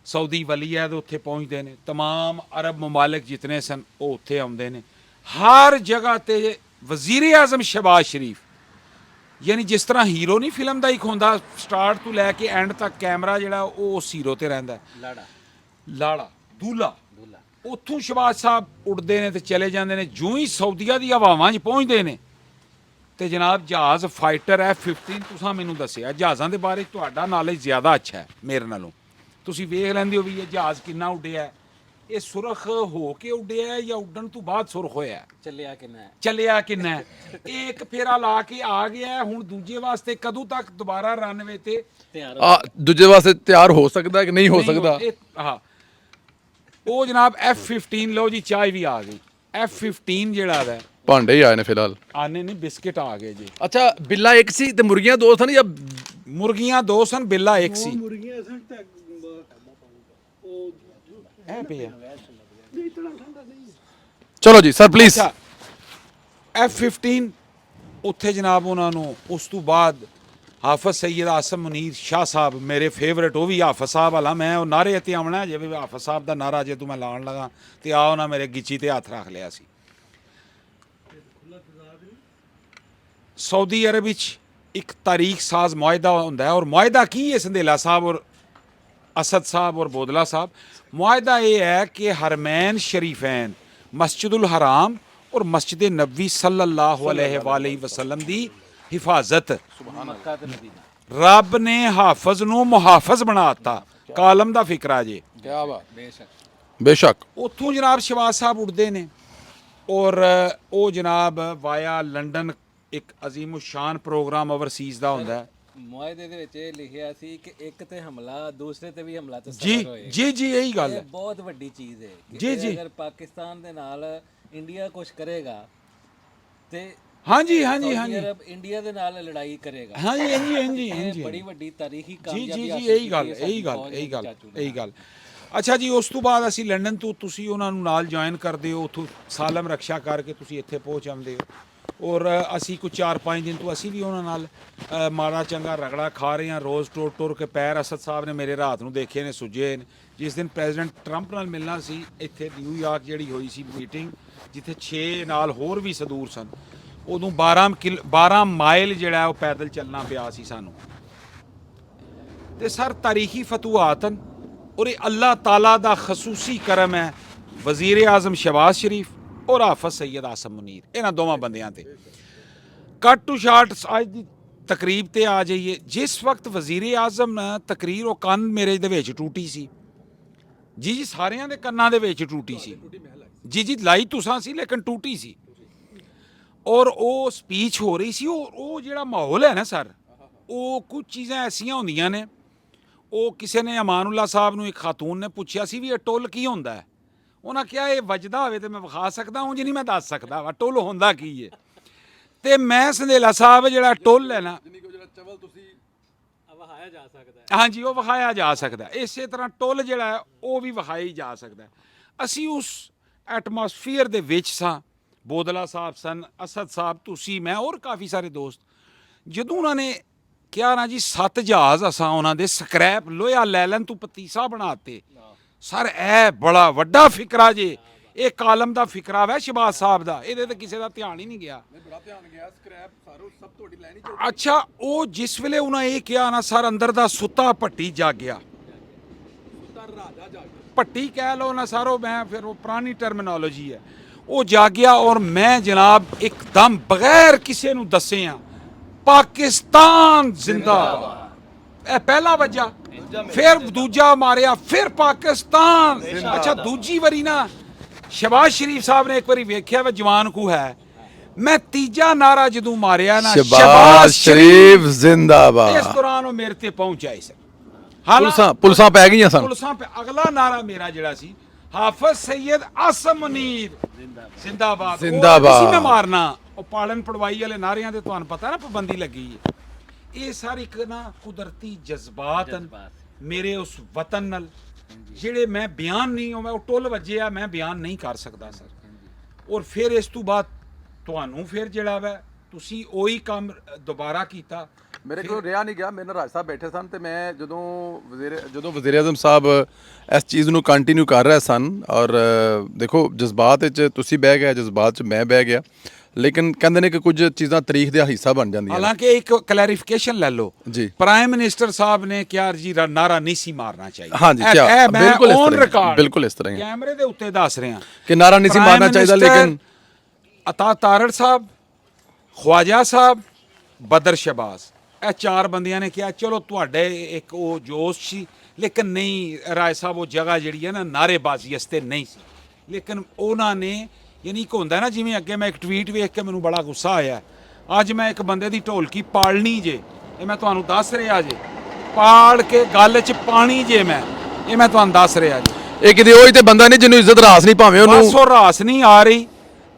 ਸਾਊਦੀ ਵਲੀਅਦ ਉੱਥੇ ਪਹੁੰਚਦੇ ਨੇ, ਤਮਾਮ ਅਰਬ ਮਮਾਲਿਕ ਜਿਤਨੇ ਸਨ ਉਹ ਉੱਥੇ ਆਉਂਦੇ ਨੇ। ਹਰ ਜਗ੍ਹਾ ਤੇ ਵਜ਼ੀਰ ਆਜ਼ਮ ਸ਼ਹਿਬਾਜ਼ ਸ਼ਰੀਫ, ਯਾਨੀ ਜਿਸ ਤਰ੍ਹਾਂ ਹੀਰੋ ਨਹੀਂ ਫਿਲਮ ਦਾ ਇੱਕ ਹੁੰਦਾ, ਸਟਾਰਟ ਤੋਂ ਲੈ ਕੇ ਐਂਡ ਤੱਕ ਕੈਮਰਾ ਜਿਹੜਾ ਉਹ ਉਸ ਹੀਰੋ ਤੇ ਰਹਿੰਦਾ। ਲਾੜਾ ਦੂਲਾ ਉੱਥੋਂ ਸ਼ਹਿਬਾਜ਼ ਸਾਹਿਬ ਉੱਡਦੇ ਨੇ ਤੇ ਚਲੇ ਜਾਂਦੇ ਨੇ। ਜਿਉਂ ਹੀ ਸਾਊਦੀਆ ਦੀ ਹਵਾਵਾਂ 'ਚ ਪਹੁੰਚਦੇ ਨੇ ਤੇ ਜਨਾਬ ਜਹਾਜ਼ ਫਾਈਟਰ F-15, ਤੁਸੀਂ ਮੈਨੂੰ ਦੱਸਿਆ ਜਹਾਜ਼ਾਂ ਦੇ ਬਾਰੇ ਤੁਹਾਡਾ ਨੌਲੇਜ ਜ਼ਿਆਦਾ ਅੱਛਾ ਹੈ ਮੇਰੇ ਨਾਲੋਂ, ਤੁਸੀਂ ਵੇਖ ਲੈਂਦੇ ਹੋ ਵੀ ਇਹ ਜਹਾਜ਼ ਕਿੰਨਾ ਉੱਡਿਆ, ਇਹ ਸੁਰਖ ਹੋ ਕੇ ਉੱਡਿਆ ਜਾਂ ਉੱਡਣ ਤੋਂ ਬਾਅਦ ਸੁਰਖ ਹੋਇਆ, ਚੱਲਿਆ ਕਿੰਨਾ ਹੈ। ਇਹ ਇੱਕ ਫੇਰਾ ਲਾ ਕੇ ਆ ਗਿਆ, ਹੁਣ ਦੂਜੇ ਵਾਸਤੇ ਕਦੋਂ ਤੱਕ ਦੁਬਾਰਾ ਰਨਵੇ ਤੇ ਦੂਜੇ ਵਾਸਤੇ ਤਿਆਰ ਹੋ ਸਕਦਾ ਕਿ ਨਹੀਂ ਹੋ ਸਕਦਾ। ਹਾਂ ਉਹ ਜਨਾਬ F-15 ਲਓ ਜੀ, ਚਾਹ ਵੀ ਆ ਗਈ। F-15 ਜਿਹੜਾ ਹੈ ਭਾਂਡੇ ਹੀ ਆਏ ਨੇ ਫਿਲਹਾਲ। ਆਨੇ ਨੇ ਬਿਸਕਿਟ ਆ ਗਏ ਜੀ। ਅੱਛਾ ਬਿੱਲਾ ਇੱਕ ਸੀ ਤੇ ਮੁਰਗੀਆਂ ਦੋ ਸਨ ਜਾਂ ਮੁਰਗੀਆਂ ਦੋ ਸਨ, ਬਿੱਲਾ ਇੱਕ ਸੀ। ਮੁਰਗੀਆਂ ਸਨ ਤੇ ਉਹ ਐ ਪਿਆ ਚਲੋ ਜੀ ਸਰ ਪਲੀਜ਼। F-15 ਉੱਥੇ ਜਨਾਬ ਉਹਨਾਂ ਨੂੰ, ਉਸ ਤੋਂ ਬਾਅਦ ਹਾਫਿਜ਼ ਸੈਯਦ ਆਸਮ ਮੁਨੀਰ ਸ਼ਾਹ ਸਾਹਿਬ ਮੇਰੇ ਫੇਵਰੇਟ, ਉਹ ਵੀ ਹਾਫਿਜ਼ ਸਾਹਿਬ ਵਾਲਾ। ਮੈਂ ਉਹ ਨਾਰੇ ਤੇ ਆਉਣਾ ਜੇ ਵੀ ਹਾਫਿਜ਼ ਸਾਹਿਬ ਦਾ ਨਾਰਾ ਜੇ ਤੂੰ ਮੈਂ ਲਾਉਣ ਲਗਾ ਤੇ ਆ ਉਹਨਾਂ ਮੇਰੇ ਗਿੱਚੀ ਤੇ ਹੱਥ ਰੱਖ ਲਿਆ ਸੀ। ਸਾਊਦੀ ਅਰਬ ਵਿੱਚ ਇੱਕ ਤਾਰੀਖ ਸਾਜ਼ ਮੁਆਹਿਦਾ ਹੁੰਦਾ ਹੈ, ਔਰ ਮੁਆਹਿਦਾ ਕੀ ਹੈ ਸੰਦੇਲਾ ਸਾਹਿਬ ਔਰ ਅਸਦ ਸਾਹਿਬ ਔਰ ਬੋਦਲਾ ਸਾਹਿਬ? ਮੁਆਹਿਦਾ ਇਹ ਹੈ ਕਿ ਹਰਮੈਨ ਸ਼ਰੀਫੈਨ ਮਸਜਿਦੁਲ ਹਰਾਮ ਔਰ ਮਸਜਿਦ ਨਬੀ ਸੱਲੱਲਾਹੁ अलैहि वसल्लम ਦੀ ਹਿਫਾਜ਼ਤ। ਰੱਬ ਨੇ ਹਾਫਜ਼ ਨੂੰ ਮੁਹਾਫਜ਼ ਬਣਾਤਾ, ਕਾਲਮ ਦਾ ਫਿਕਰਾ ਜੇ। ਕਿਆ ਬਾਤ, ਬੇਸ਼ੱਕ। ਉੱਥੋਂ ਜਨਾਬ ਸ਼ਹਿਬਾਜ਼ ਸਾਹਿਬ ਉੱਠਦੇ ਨੇ ਔਰ ਉਹ ਜਨਾਬ ਵਾਇਆ ਲੰਡਨ ਇੱਕ ਅਜ਼ੀਮ ਸ਼ਾਨ ਪ੍ਰੋਗਰਾਮ ਓਵਰਸੀਜ਼ ਦਾ ਹੁੰਦਾ ਹੈ। ਮੁਆਹਦੇ ਦੇ ਵਿੱਚ ਇਹ ਲਿਖਿਆ ਸੀ ਕਿ ਇੱਕ ਤੇ ਹਮਲਾ, ਦੂਸਰੇ ਤੇ ਵੀ ਹਮਲਾ ਜੀ ਜੀ ਜੀ ਇਹੀ ਗੱਲ ਹੈ, ਬਹੁਤ ਵੱਡੀ ਚੀਜ਼ ਹੈ ਜੀ ਜੀ। ਅਗਰ ਪਾਕਿਸਤਾਨ ਦੇ ਨਾਲ ਇੰਡੀਆ ਕੁਝ ਕਰੇਗਾ ਤੇ ਹਾਂਜੀ ਅਰਬ ਇੰਡੀਆ ਦੇ ਨਾਲ ਲੜਾਈ ਕਰੇਗਾ। ਹਾਂਜੀ ਬੜੀ ਵੱਡੀ ਤਾਰੀਖੀ ਜੀ ਕਾਮਯਾਬੀ ਜੀ ਇਹੀ ਗੱਲ। ਅੱਛਾ ਜੀ, ਉਸ ਤੋਂ ਬਾਅਦ ਅਸੀਂ ਲੰਡਨ ਤੋਂ ਤੁਸੀਂ ਉਹਨਾਂ ਨੂੰ ਨਾਲ ਜੁਆਇਨ ਕਰਦੇ ਹੋ, ਉੱਥੋਂ ਸਾਲਮ ਰਕਸ਼ਾ ਕਰਕੇ ਤੁਸੀਂ ਇੱਥੇ ਪਹੁੰਚ ਆਉਂਦੇ ਹੋ। ਔਰ ਅਸੀਂ ਕੁਝ 4-5 ਦਿਨ ਤੋਂ ਅਸੀਂ ਵੀ ਉਹਨਾਂ ਨਾਲ ਮਾੜਾ ਚੰਗਾ ਰਗੜਾ ਖਾ ਰਹੇ ਹਾਂ, ਰੋਜ਼ ਟੁਰ ਕੇ ਪੈਰ। ਅਸਦ ਸਾਹਿਬ ਨੇ ਮੇਰੇ ਰਾਤ ਨੂੰ ਦੇਖੇ ਨੇ, ਸੁੱਜੇ ਨੇ। ਜਿਸ ਦਿਨ ਪ੍ਰੈਜ਼ੀਡੈਂਟ ਟਰੰਪ ਨਾਲ ਮਿਲਣਾ ਸੀ ਇੱਥੇ ਨਿਊਯਾਰਕ ਜਿਹੜੀ ਹੋਈ ਸੀ ਮੀਟਿੰਗ, ਜਿੱਥੇ 6 ਨਾਲ ਹੋਰ ਵੀ ਸਦੂਰ ਸਨ, ਉਦੋਂ 12 ਮਾਈਲ ਜਿਹੜਾ ਉਹ ਪੈਦਲ ਚੱਲਣਾ ਪਿਆ ਸੀ ਸਾਨੂੰ। ਤੇ ਸਰ ਤਾਰੀਖੀ ਫਤੂਹਾਤਨ ਔਰ ਇਹ ਅੱਲਾਹ ਤਾਲਾ ਦਾ ਖਸੂਸੀ ਕਰਮ ਹੈ ਵਜ਼ੀਰ ਆਜ਼ਮ ਸ਼ਹਿਬਾਜ਼ ਸ਼ਰੀਫ ਔਰ ਹਾਫਿਜ਼ ਸੈਯਦ ਆਸਮ ਮੁਨੀਰ, ਇਹਨਾਂ ਦੋਵਾਂ ਬੰਦਿਆਂ ਤੇ। ਕੱਟ ਟੂ ਸ਼ਾਰਟ ਅੱਜ ਦੀ ਤਕਰੀਬ ਤੇ ਆ ਜਾਈਏ। ਜਿਸ ਵਕਤ ਵਜ਼ੀਰ ਆਜ਼ਮ ਤਕਰੀਰ, ਉਹ ਕੰਨ ਮੇਰੇ ਦੇ ਵਿੱਚ ਟੂਟੀ ਸੀ ਜੀ, ਸਾਰਿਆਂ ਦੇ ਕੰਨਾਂ ਦੇ ਵਿੱਚ ਟੂਟੀ ਸੀ ਜੀ ਲਾਈ ਤੁਸਾਂ ਸੀ ਲੇਕਿਨ ਟੂਟੀ ਸੀ। ਔਰ ਉਹ ਸਪੀਚ ਹੋ ਰਹੀ ਸੀ, ਉਹ ਜਿਹੜਾ ਮਾਹੌਲ ਹੈ ਨਾ ਸਰ, ਉਹ ਕੁਝ ਚੀਜ਼ਾਂ ਐਸੀਆਂ ਹੁੰਦੀਆਂ ਨੇ। ਉਹ ਕਿਸੇ ਨੇ ਅਮਾਨੁੱਲਾ ਸਾਹਿਬ ਨੂੰ, ਇੱਕ ਖਾਤੂਨ ਨੇ ਪੁੱਛਿਆ ਸੀ ਵੀ ਇਹ ਟੁੱਲ ਕੀ ਹੁੰਦਾ ਹੈ? ਉਹਨਾਂ ਕਿਹਾ ਇਹ ਵੱਜਦਾ ਹੋਵੇ ਤੇ ਮੈਂ ਵਿਖਾ ਸਕਦਾ, ਉਂਝ ਨਹੀਂ ਮੈਂ ਦੱਸ ਸਕਦਾ ਵਾ ਟੁੱਲ ਹੁੰਦਾ ਕੀ ਹੈ। ਤੇ ਮੈਂ ਸੰਦੇਲਾ ਸਾਹਿਬ ਜਿਹੜਾ ਟੁੱਲ ਹੈ ਨਾ, ਹਾਂਜੀ ਉਹ ਵਿਖਾਇਆ ਜਾ ਸਕਦਾ। ਇਸੇ ਤਰ੍ਹਾਂ ਟੁੱਲ ਜਿਹੜਾ ਹੈ ਉਹ ਵੀ ਵਿਖਾਇਆ ਹੀ ਜਾ ਸਕਦਾ। ਅਸੀਂ ਉਸ ਐਟਮੋਸਫੀਅਰ ਦੇ ਵਿੱਚ ਸਾਂ। ਬੋਦਲਾ ਸਾਹਿਬ ਸਨ, ਅਸਦ ਸਾਹਿਬ, ਤੁਸੀਂ, ਮੈਂ ਔਰ ਕਾਫੀ ਸਾਰੇ ਦੋਸਤ। ਜਦੋਂ ਉਹਨਾਂ ਨੇ ਕਿਹਾ ਨਾ ਜੀ 7 ਜਹਾਜ਼ ਅਸਾਂ ਉਹਨਾਂ ਦੇ ਸਕ੍ਰੈਪ ਲੋਹਾ ਲੈ ਲੈਣ ਤੋਂ ਪਤੀਸਾ ਬਣਾਤੇ। ਸਰ ਇਹ ਬੜਾ ਵੱਡਾ ਫਿਕਰਾ ਜੇ, ਇਹ ਕਾਲਮ ਦਾ ਫਿਕਰਾ ਵੈ ਸ਼ਹਿਬਾਜ਼ ਸਾਹਿਬ ਦਾ, ਇਹਦੇ ਤੇ ਕਿਸੇ ਦਾ ਧਿਆਨ ਹੀ ਨਹੀਂ ਗਿਆ। ਬੜਾ ਧਿਆਨ ਗਿਆ ਸਕ੍ਰੈਪ ਸਾਰੋ ਸਭ ਤੁਹਾਡੀ ਲੈਣੀ ਅੱਛਾ, ਉਹ ਜਿਸ ਵੇਲੇ ਉਹਨਾਂ ਇਹ ਕਿਹਾ ਨਾ ਸਰ, ਅੰਦਰ ਦਾ ਸੁੱਤਾ ਭੱਟੀ ਜਾਗਿਆ। ਰਾਜਾ ਜਾ ਭੱਟੀ ਕਹਿ ਲਓ ਨਾ ਸਾਰੋ, ਮੈਂ ਫਿਰ ਉਹ ਪੁਰਾਣੀ ਟਰਮੀਨੋਲੋਜੀ ਹੈ, ਉਹ ਜਾਗਿਆ। ਔਰ ਮੈਂ ਜਨਾਬ ਇੱਕਦਮ ਬਗੈਰ ਕਿਸੇ ਨੂੰ ਦੱਸਿਆ ਪਾਕਿਸਤਾਨ ਜ਼ਿੰਦਾਬਾਦ, ਇਹ ਪਹਿਲਾ ਵੱਜਾ, ਫਿਰ ਦੂਜਾ ਮਾਰਿਆ, ਫਿਰ ਪਾਕਿਸਤਾਨ। ਅੱਛਾ, ਦੂਜੀ ਵਾਰੀ ਨਾ ਸ਼ਹਿਬਾਜ਼ ਸ਼ਰੀਫ ਸਾਹਿਬ ਨੇ ਇੱਕ ਵਾਰੀ ਵੇਖਿਆ ਵਾ ਜਵਾਨ ਕੂ ਹੈ, ਮੈਂ ਤੀਜਾ ਨਾਰਾ ਜਦੋਂ ਮਾਰਿਆ ਨਾ ਸ਼ਹਿਬਾਜ਼ ਸ਼ਰੀਫ ਜ਼ਿੰਦਾਬਾਦ, ਇਸ ਦੌਰਾਨ ਉਹ ਮੇਰੇ ਤੇ ਪਹੁੰਚ ਆਏ ਸਨ। ਪੁਲਸਾਂ ਪੈ ਗਈਆਂ ਸਨ। ਪੁਲਸਾਂ ਪੈ, ਅਗਲਾ ਨਾਰਾ ਮੇਰਾ ਜਿਹੜਾ ਸੀ, ਹਾਫਿਜ਼ ਸੈयद ਆਸਮ ਮੁਨੀਰ ਜ਼ਿੰਦਾਬਾਦ, ਜ਼ਿੰਦਾਬਾਦ। ਉਹ ਨਹੀਂ ਮੈਂ ਮਾਰਨਾ, ਉਹ ਪਾਲਣ ਪੜਵਾਈ ਵਾਲੇ ਨਾਰਿਆਂ ਦੇ ਤੁਹਾਨੂੰ ਪਤਾ ਨਾ ਪਾਬੰਦੀ ਲੱਗੀ ਹੈ। ਇਹ ਸਾਰੇ ਇੱਕ ਨਾ ਕੁਦਰਤੀ ਜਜ਼ਬਾਤ ਹਨ ਮੇਰੇ ਉਸ ਵਤਨ ਨਾਲ, ਜਿਹੜੇ ਮੈਂ ਬਿਆਨ ਨਹੀਂ, ਉਹ ਟੁੱਲ ਵੱਜਿਆ, ਮੈਂ ਬਿਆਨ ਨਹੀਂ ਕਰ ਸਕਦਾ ਸਰ। ਔਰ ਫਿਰ ਇਸ ਤੋਂ ਬਾਅਦ ਤੁਹਾਨੂੰ ਫਿਰ ਜਿਹੜਾ ਵਾ ਤੁਸੀਂ ਉਹੀ ਕੰਮ ਦੁਬਾਰਾ ਕੀਤਾ। ਮੇਰੇ ਕੋਲ ਰਿਹਾ ਨਹੀਂ ਗਿਆ, ਮੇਰੇ ਨਾਲ ਰਾਜ ਸਾਹਿਬ ਬੈਠੇ ਸਨ ਤੇ ਮੈਂ ਜਦੋਂ ਵਜ਼ੀਰ ਆਜ਼ਮ ਸਾਹਿਬ ਇਸ ਚੀਜ਼ ਨੂੰ ਕੰਟੀਨਿਊ ਕਰ ਰਹੇ ਸਨ, ਔਰ ਦੇਖੋ ਜਜ਼ਬਾਤ ਵਿੱਚ ਤੁਸੀਂ ਬਹਿ ਗਏ, ਜਜ਼ਬਾਤ 'ਚ ਮੈਂ ਬਹਿ ਗਿਆ, ਲੇਕਿਨ ਕਹਿੰਦੇ ਨੇ ਕਿ ਕੁਝ ਚੀਜ਼ਾਂ ਤਾਰੀਖ ਦਾ ਹਿੱਸਾ ਬਣ ਜਾਂਦੀਆਂ। ਹਾਲਾਂਕਿ ਇੱਕ ਕਲੈਰੀਫਿਕੇਸ਼ਨ ਲੈ ਲਓ ਜੀ, ਪ੍ਰਾਈਮ ਮਿਨਿਸਟਰ ਸਾਹਿਬ ਨੇ ਕਿਹਾ ਜੀ ਨਾਰਾ ਨਹੀਂ ਸੀ ਮਾਰਨਾ ਚਾਹੀਦਾ। ਹਾਂਜੀ, ਇਹ ਕਿਆ ਮੈਂ ਬਿਲਕੁਲ ਇਸ ਔਨ ਤਰ੍ਹਾਂ ਰਿਕਾਰਡ ਬਿਲਕੁਲ ਇਸ ਤਰ੍ਹਾਂ ਕੈਮਰੇ ਦੇ ਉੱਤੇ ਦੱਸ ਰਿਹਾ ਕਿ ਨਾਰਾ ਨਹੀਂ ਸੀ ਮਾਰਨਾ ਚਾਹੀਦਾ, ਲੇਕਿਨ ਅਤਾ ਤਾਰੜ ਸਾਹਿਬ, ਖਵਾਜਾ ਸਾਹਿਬ, ਬਦਰ ਸ਼ਹਿਬਾਜ਼, ਇਹ ਚਾਰ ਬੰਦਿਆਂ ਨੇ ਕਿਹਾ ਚਲੋ ਤੁਹਾਡੇ ਇੱਕ ਉਹ ਜੋਸ਼ ਸੀ, ਲੇਕਿਨ ਨਹੀਂ ਰਾਏ ਸਾਹਿਬ, ਉਹ ਜਗ੍ਹਾ ਜਿਹੜੀ ਹੈ ਨਾ ਨਾਅਰੇਬਾਜ਼ੀ ਵਾਸਤੇ ਨਹੀਂ ਸੀ। ਲੇਕਿਨ ਉਹਨਾਂ ਨੇ, ਯਾਨੀ ਕਿ ਹੁੰਦਾ ਨਾ, ਜਿਵੇਂ ਅੱਗੇ ਮੈਂ ਇੱਕ ਟਵੀਟ ਵੇਖ ਕੇ ਮੈਨੂੰ ਬੜਾ ਗੁੱਸਾ ਆਇਆ, ਅੱਜ ਮੈਂ ਇੱਕ ਬੰਦੇ ਦੀ ਢੋਲਕੀ ਪਾਲਣੀ ਜੇ, ਇਹ ਮੈਂ ਤੁਹਾਨੂੰ ਦੱਸ ਰਿਹਾ ਜੇ, ਪਾਲ ਕੇ ਗੱਲ 'ਚ ਪਾਣੀ ਜੇ ਮੈਂ, ਇਹ ਮੈਂ ਤੁਹਾਨੂੰ ਦੱਸ ਰਿਹਾ ਜੇ। ਇਹ ਕਿਤੇ ਉਹੀ ਤੇ ਬੰਦਾ ਨਹੀਂ ਜਿਹਨੂੰ ਇੱਜ਼ਤ ਰਾਸ ਨਹੀਂ, ਭਾਵੇਂ ਬਸ ਉਹਨੂੰ ਉਹ ਰਾਸ ਨਹੀਂ ਆ ਰਹੀ।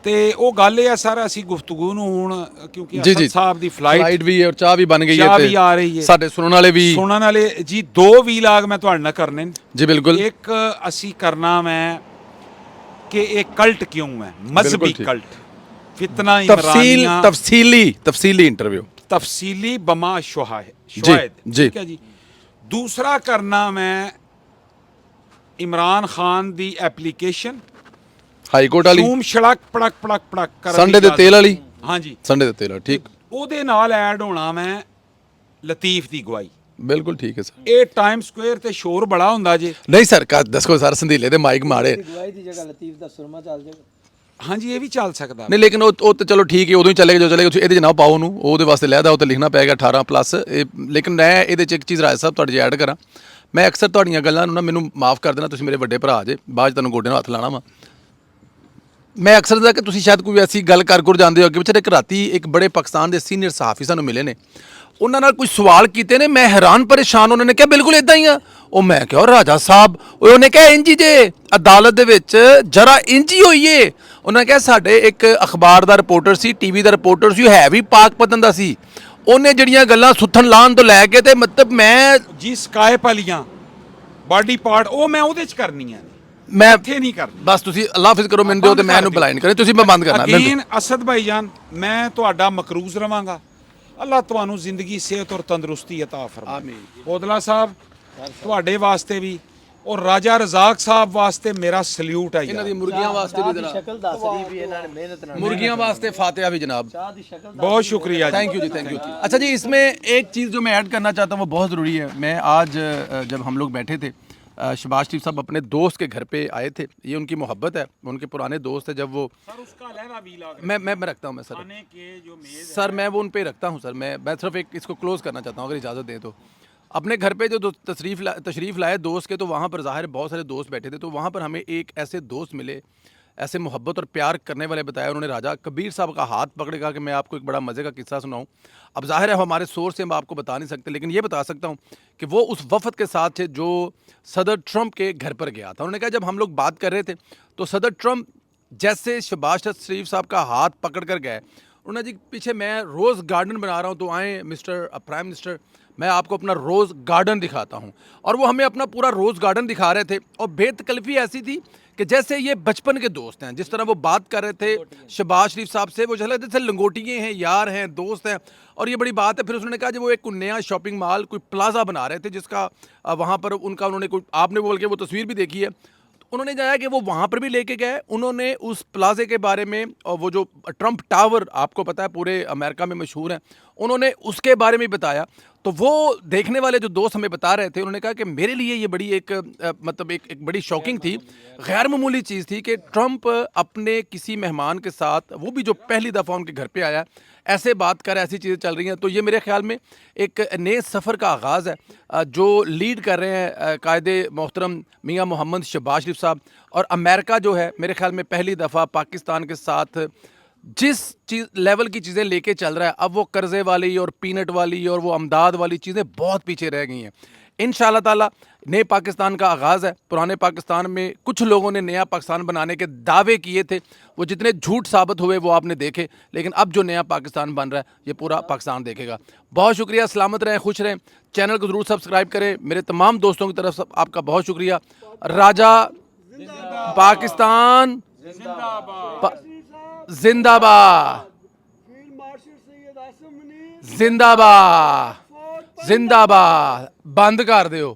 ਤੇ ਉਹ ਗੱਲ ਇਹ ਆ ਸਰ, ਅਸੀਂ ਗੁਫ਼ਤਗੂ ਨੂੰ ਹੁਣ ਕਿਉਂਕਿ ਅਸਦ ਸਾਹਿਬ ਦੀ ਫਲਾਈਟ ਵੀ ਹੈ ਔਰ ਚਾਹ ਵੀ ਬਣ ਗਈ ਹੈ, ਚਾਹ ਵੀ ਆ ਰਹੀ ਹੈ, ਸਾਡੇ ਸੁਣਨ ਵਾਲੇ ਵੀ ਸੁਣਨ ਵਾਲੇ ਜੀ, ਦੋ ਵੀਲਾਗ ਮੈਂ ਤੁਹਾਡੇ ਨਾਲ ਕਰਨੇ ਨੇ ਜੀ। ਬਿਲਕੁਲ, ਇੱਕ ਅਸੀਂ ਕਰਨਾ ਮੈਂ ਕਿ ਇਹ ਕਲਟ ਕਿਉਂ ਹੈ, ਮਜ਼ਹਬੀ ਠੀਕ। ਕਲਟ, ਫਿਤਨਾ ਇਮਰਾਨੀਆਂ, ਤਫਸੀਲੀ ਇੰਟਰਵਿਊ, ਤਫਸੀਲੀ ਬਮਾ ਸ਼ੁਹਾਇਦ, ਜੀ। ਠੀਕ ਹੈ ਜੀ। ਦੂਸਰਾ ਕਰਨਾ ਮੈਂ ਇਮਰਾਨ ਖਾਨ ਦੀ ਐਪਲੀਕੇਸ਼ਨ ਹਾਈ ਕੋਰਟ ਵਾਲੀ, ਸ਼ੂਮ ਸ਼ੜਕ ਪੜਕ ਪੜਕ ਪੜਕ ਕਰਨ ਸੰਡੇ ਦੇ ਤੇਲ ਵਾਲੀ, ਹਾਂਜੀ, ਸੰਡੇ ਦੇ ਤੇਲ ਵਾਲੀ, ਠੀਕ। ਉਹਦੇ ਨਾਲ ਐਡ ਹੋਣਾ ਮੈਂ ਲਤੀਫ ਦੀ ਗਵਾਹੀ। ਬਿਲਕੁਲ ਠੀਕ ਹੈ ਸਰ। ਇਹ ਟਾਈਮ ਸਕੁਅਰ ਤੇ ਸ਼ੋਰ ਬੜਾ ਹੁੰਦਾ ਜੇ। ਨਹੀਂ ਸਰ, ਦੱਸੋ ਸਰ, ਸੰਧੀਲੇ ਦੇ ਮਾਈਕ ਮਾੜੇ, ਗਵਾਹੀ ਦੀ ਜਗ੍ਹਾ ਲਤੀਫ ਦਾ ਸੁਰਮਾ ਚੱਲ ਜਾਏਗਾ। ਹਾਂਜੀ, ਇਹ ਵੀ ਚੱਲ ਸਕਦਾ। ਨਹੀਂ ਲੇਕਿਨ ਉਹ ਤੇ ਚਲੋ ਠੀਕ ਹੈ, ਉਦੋਂ ਹੀ ਚੱਲੇਗਾ ਜੋ ਚੱਲੇਗਾ, ਤੁਸੀਂ ਇਹਦੇ 'ਚ ਨਾ ਪਾਓ ਉਹਨੂੰ, ਉਹਦੇ ਵਾਸਤੇ ਲਹਿਦਾ ਉਹ ਤੇ ਲਿਖਣਾ ਪਏਗਾ 18+। ਲੇਕਿਨ ਮੈਂ ਇਹਦੇ 'ਚ ਇੱਕ ਚੀਜ਼ ਰਾਜ ਸਾਹਿਬ ਤੁਹਾਡੇ 'ਚ ਐਡ ਕਰਾਂ, ਮੈਂ ਅਕਸਰ ਤੁਹਾਡੀਆਂ ਗੱਲਾਂ ਨੂੰ ਨਾ, ਮੈਨੂੰ ਮਾਫ ਕਰ ਦੇਣਾ, ਤੁਸੀਂ ਮੇਰੇ ਵੱਡੇ ਭਰਾ ਜੇ, ਬਾਅਦ 'ਚ ਤੁਹਾਨੂੰ ਗੋਡੇ ਨਾਲ ਹੱਥ ਲਾਣਾ ਵਾ। ਮੈਂ ਅਕਸਰ ਦਾ ਕਿ ਤੁਸੀਂ ਸ਼ਾਇਦ ਕੋਈ ਐਸੀ ਗੱਲ ਕਰ ਜਾਂਦੇ ਹੋ, ਅੱਗੇ ਪਿੱਛੇ ਇੱਕ ਰਾਤੀ ਇੱਕ ਬੜੇ ਪਾਕਿਸਤਾਨ ਦੇ ਸੀਨੀਅਰ ਸਹਾਫੀ ਸਾਨੂੰ ਮਿਲੇ ਨੇ, ਉਹਨਾਂ ਨਾਲ ਕੁਝ ਸਵਾਲ ਕੀਤੇ ਨੇ, ਮੈਂ ਹੈਰਾਨ ਪਰੇਸ਼ਾਨ, ਉਹਨਾਂ ਨੇ ਕਿਹਾ ਬਿਲਕੁਲ ਇਦਾਂ ਹੀ ਆ। ਉਹ ਮੈਂ ਕਿਹਾ ਰਾਜਾ ਸਾਹਿਬ, ਉਹਨੇ ਕਿਹਾ ਇੰਜੀ ਜੇ ਅਦਾਲਤ ਦੇ ਵਿੱਚ ਜਰਾ ਇੰਜੀ ਹੋਈਏ। ਉਹਨਾਂ ਨੇ ਕਿਹਾ ਸਾਡੇ ਇੱਕ ਅਖਬਾਰ ਦਾ ਰਿਪੋਰਟਰ ਸੀ, ਟੀਵੀ ਦਾ ਰਿਪੋਰਟਰ ਸੀ, ਉਹ ਹੈ ਵੀ ਪਾਕ ਪਤਨ ਦਾ ਸੀ, ਉਹਨੇ ਜਿਹੜੀਆਂ ਗੱਲਾਂ ਸੁੱਥਣ ਲਾਉਣ ਤੋਂ ਲੈ ਕੇ ਤੇ ਮਤਲਬ ਮੈਂ ਜੀ ਸਕਾਇਪ ਵਾਲੀਆਂ ਬਾਡੀ ਪਾਰਟ, ਉਹ ਮੈਂ ਉਹਦੇ 'ਚ ਕਰਨੀਆਂ ਨੇ, ਮੈਂ ਇੱਥੇ ਨਹੀਂ ਕਰਨੀ। ਬਸ ਤੁਸੀਂ ਅੱਲਾ ਹਾਫਿਜ਼ ਕਰੋ ਮੈਨੂੰ ਦਿਓ ਤੇ ਮੈਂ ਇਹਨੂੰ ਬਲਾਈਂਡ ਕਰੇ, ਤੁਸੀਂ ਮੈਂ ਬੰਦ ਕਰਨਾ। ਅਗੇਨ ਅਸਦ ਭਾਈਜਾਨ, ਮੈਂ ਤੁਹਾਡਾ ਮਕਰੂਜ਼ ਰਵਾਂਗਾ, ਅੱਲਾ ਤੁਹਾਨੂੰ ਜ਼ਿੰਦਗੀ, ਸਿਹਤ ਔਰ ਤੰਦਰੁਸਤੀ ਅਤਾ ਫਰਮਾਏ। ਆਮੀਨ। ਬੋਦਲਾ ਸਾਹਿਬ ਤੁਹਾਡੇ ਵਾਸਤੇ ਵੀ, ਔਰ ਰਾਜਾ ਰਜ਼ਾਕ ਸਾਹਿਬ ਵਾਸਤੇ ਮੇਰਾ ਸਲੂਟ ਹੈ ਇਹਨਾਂ ਦੀ ਮੁਰਗੀਆਂ ਵਾਸਤੇ ਵੀ ਜਰਾ, ਸ਼ਕਲ ਦੱਸਦੀ ਵੀ ਇਹਨਾਂ ਨੇ ਮਿਹਨਤ ਨਾਲ, मुर्गियां वास्ते फातिहा भी जनाब। ਚਾਹ ਦੀ ਸ਼ਕਲ बहुत शुक्रिया जी। थैंक यू जी, थैंक यू। अच्छा जी, इसमें एक चीज़ जो मैं ऐड करना चाहता हूँ वो बहुत ज़रूरी है। मैं आज जब हम लोग बैठे थे, शहबाज शरीफ साहब अपने दोस्त के घर पे आए थे, ये उनकी मोहब्बत है, उनके पुराने दोस्त है। जब वो सर उसका अलहदा वीलॉग मैं रखता हूँ, मैं सर खाने के जो मेज सर मैं वो उन पे रखता हूँ सर। मैं सिर्फ एक इसको क्लोज़ करना चाहता हूँ, अगर इजाज़त दें तो। अपने घर पे जो तशरीफ़ लाए दोस्त के, तो वहाँ पर ज़ाहिर बहुत सारे दोस्त बैठे थे, तो वहाँ पर हमें एक ऐसे दोस्त मिले, ऐसे मोहब्बत और प्यार करने वाले बताया उन्होंने। राजा कबीर साहब का हाथ पकड़ कहा कि मैं आपको एक बड़ा मज़े का किस्सा सुनाऊं। अब ज़ाहिर है हमारे सोर्स से हम आपको बता नहीं सकते, लेकिन ये बता सकता हूं कि वो उस वफ़द के साथ थे जो सदर ट्रंप के घर पर गया था। उन्होंने कहा जब हम लोग बात कर रहे थे तो सदर ट्रंप जैसे शहबाज शरीफ साहब का हाथ पकड़ कर गए, उन्होंने जी पीछे मैं रोज़ गार्डन बना रहा हूँ, तो आए मिस्टर प्राइम मिनिस्टर, मैं आपको अपना रोज़ गार्डन दिखाता हूँ। और वो हमें अपना पूरा रोज़ गार्डन दिखा रहे थे, और बेतकल्फ़ी ऐसी थी कि जैसे ये बचपन के दोस्त हैं। जिस तरह वो बात कर रहे थे शहबाज शरीफ साहब से, वो चला जैसे लंगोटिए हैं, यार हैं, दोस्त हैं। और ये बड़ी बात है। फिर उसने कहा जब वो एक नया शॉपिंग मॉल, कोई प्लाजा बना रहे थे, जिसका वहाँ पर उनका उन्होंने कोई, आपने बोल के वो तस्वीर भी देखी है, उन्होंने जाया कि वो वहाँ पर भी लेके गए, उन्होंने उस प्लाजे के बारे में, और वो जो ट्रंप टावर आपको पता है पूरे अमेरिका में मशहूर है, उन्होंने उसके बारे में बताया। तो वो देखने वाले जो दोस्त हमें बता रहे थे, उन्होंने कहा कि मेरे लिए ये बड़ी एक मतलब एक बड़ी शॉकिंग थी, गैर मामूली चीज़ थी कि ट्रंप अपने किसी मेहमान के साथ, वो भी जो पहली दफ़ा उनके घर पे आया, ऐसे बात कर, ऐसी चीज़ें चल रही हैं। तो ये मेरे ख्याल में एक नए सफ़र का आगाज़ है जो लीड कर रहे हैं कायदे मोहतरम मियां मोहम्मद शहबाज शरीफ साहब। और अमेरिका जो है मेरे ख्याल में पहली दफ़ा पाकिस्तान के साथ जिस चीज़ लेवल की चीज़ें लेके चल रहा है, अब वो कर्ज़े वाली और पीनट वाली और वो अमदाद वाली चीज़ें बहुत पीछे रह गई हैं। इंशाअल्लाह ताला नए पाकिस्तान का आगाज़ है। पुराने पाकिस्तान में कुछ लोगों ने नया पाकिस्तान बनाने के दावे किए थे, वो जितने झूठ साबित हुए वो आपने देखे, लेकिन अब जो नया पाकिस्तान बन रहा है ये पूरा पाकिस्तान देखेगा। बहुत शुक्रिया, सलामत रहें, खुश रहें, चैनल को ज़रूर सब्सक्राइब करें। मेरे तमाम दोस्तों की तरफ से आपका बहुत शुक्रिया। राजा पाकिस्तान जिंदाबाद, फील्ड मार्शल सैयद आसिम मुनीर जिंदाबाद, जिंदाबाद। बंद कर दियो।